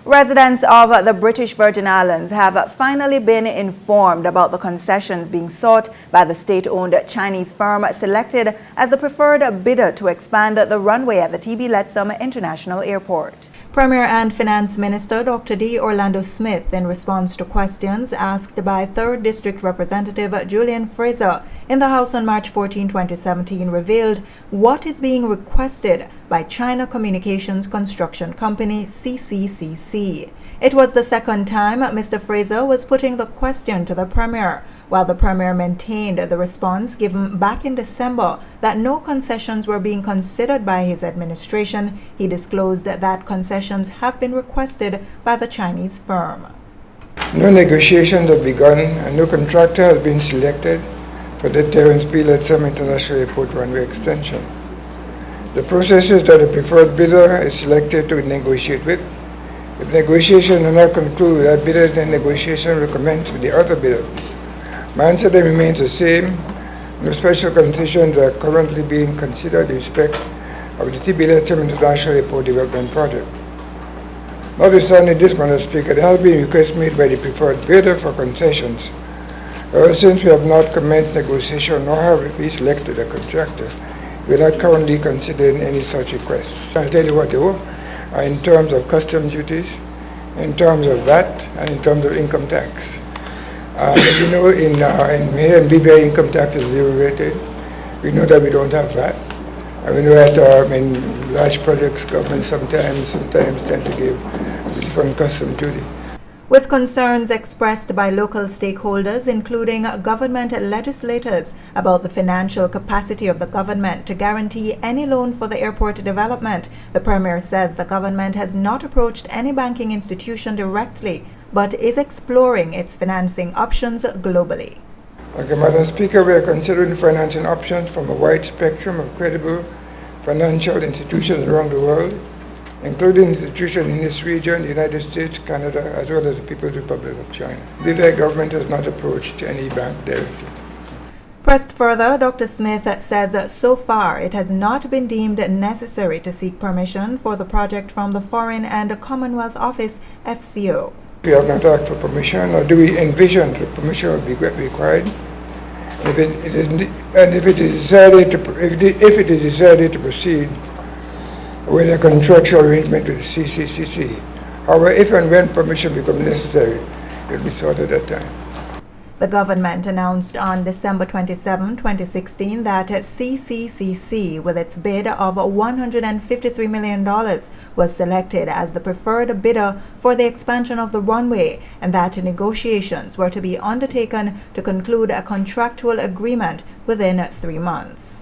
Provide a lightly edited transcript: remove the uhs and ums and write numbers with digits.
Residents of the British Virgin Islands have finally been informed about the concessions being sought by the state-owned Chinese firm selected as the preferred bidder to expand the runway at the TB Lettsome International Airport. Premier and Finance Minister Dr. Dee Orlando Smith, in response to questions asked by 3rd District Representative Julian Fraser in the House on March 14, 2017, revealed what is being requested by China Communications Construction Company Cccc. It was the second time Mr. Fraser was putting the question to the Premier, while the Premier maintained the response given back in December that no concessions were being considered by his administration. He disclosed that concessions have been requested by the Chinese firm. No negotiations have begun and no contractor has been selected for the TB Lettsome International Airport runway extension. The process is that the preferred bidder is selected to negotiate with. If negotiations do not conclude, that bidder then negotiation will commence with the other bidder. My answer then remains the same. No special concessions are currently being considered in respect of the TB Lettsome International Airport Development Project. Notwithstanding this, Madam Speaker, there has been request made by the preferred bidder for concessions. Since we have not commenced negotiation nor have we selected a contractor, we are not currently considering any such requests. I'll tell you what they were in terms of customs duties, in terms of VAT, and in terms of income tax. You know, in here in BVI, income tax is zero rated. We know that we don't have VAT. And we know that in large projects, government sometimes tend to give different custom duty. With concerns expressed by local stakeholders, including government legislators, about the financial capacity of the government to guarantee any loan for the airport development, the Premier says the government has not approached any banking institution directly, but is exploring its financing options globally. Okay, Madam Speaker, we are considering financing options from a wide spectrum of credible financial institutions around the world, including institutions in this region, the United States, Canada, as well as the People's Republic of China. The BVI government has not approached any bank directly. Pressed further, Dr. Smith says so far it has not been deemed necessary to seek permission for the project from the Foreign and Commonwealth Office, FCO. We have not asked for permission, or do we envision that permission will be required? If it is decided to proceed with a contractual arrangement with the Cccc. However, if and when permission becomes necessary, it will be sought at that time. The government announced on December 27, 2016 that Cccc, with its bid of $153 million, was selected as the preferred bidder for the expansion of the runway, and that negotiations were to be undertaken to conclude a contractual agreement within 3 months.